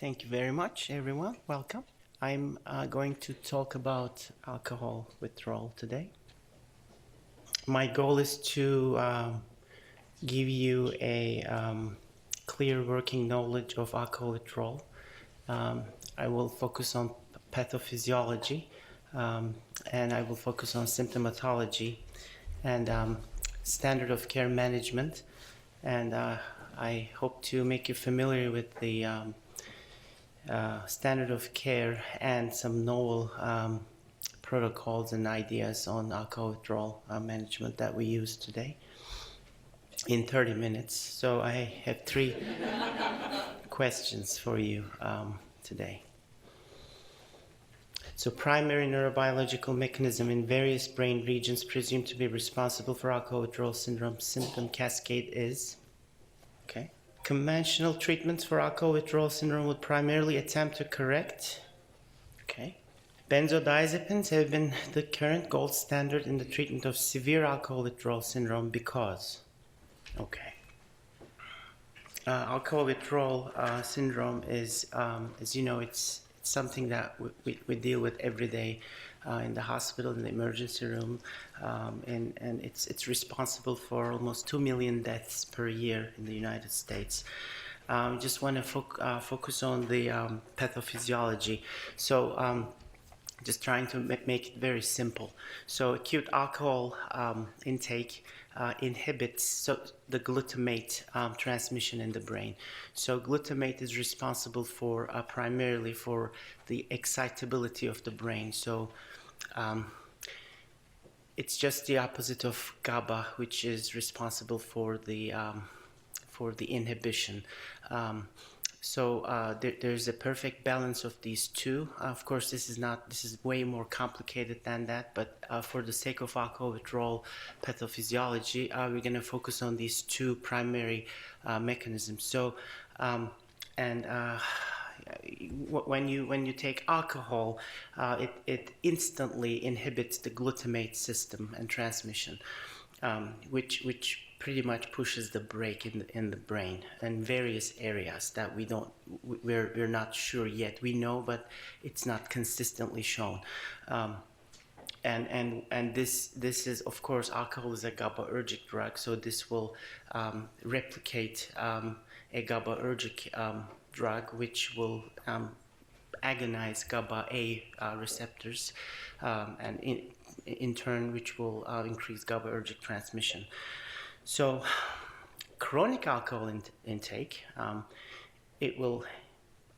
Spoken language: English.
Thank you very much, everyone. Welcome. I'm going to talk about alcohol withdrawal today. My goal is to give you a clear working knowledge of alcohol withdrawal. I will focus on pathophysiology, and I will focus on symptomatology and standard of care management. And I hope to make you familiar with the standard of care and some novel protocols and ideas on alcohol withdrawal management that we use today in 30 minutes. So I have 3 questions for you today. So primary neurobiological mechanism in various brain regions presumed to be responsible for alcohol withdrawal syndrome symptom cascade is, okay. Conventional treatments for alcohol withdrawal syndrome would primarily attempt to correct, okay. Benzodiazepines have been the current gold standard in the treatment of severe alcohol withdrawal syndrome because, okay. Alcohol withdrawal syndrome is, as you know, it's something that we deal with every day in the hospital, in the emergency room, and it's responsible for almost 2 million deaths per year in the United States. Just want to focus on the pathophysiology. So just trying to make it very simple. So acute alcohol intake inhibits the glutamate transmission in the brain. So glutamate is responsible for primarily for the excitability of the brain. So it's just the opposite of GABA, which is responsible for the inhibition. So there's a perfect balance of these two. Of course, this is way more complicated than that, but for the sake of alcohol withdrawal pathophysiology, we're going to focus on these 2 primary mechanisms. So, when you take alcohol, it instantly inhibits the glutamate system and transmission, which pretty much pushes the brake in the brain in various areas that we're not sure yet. We know, but it's not consistently shown. And this is, of course, alcohol is a GABAergic drug, so this will replicate a GABAergic drug, which will agonize GABA A receptors, and in turn, which will increase GABAergic transmission. So chronic alcohol intake, it will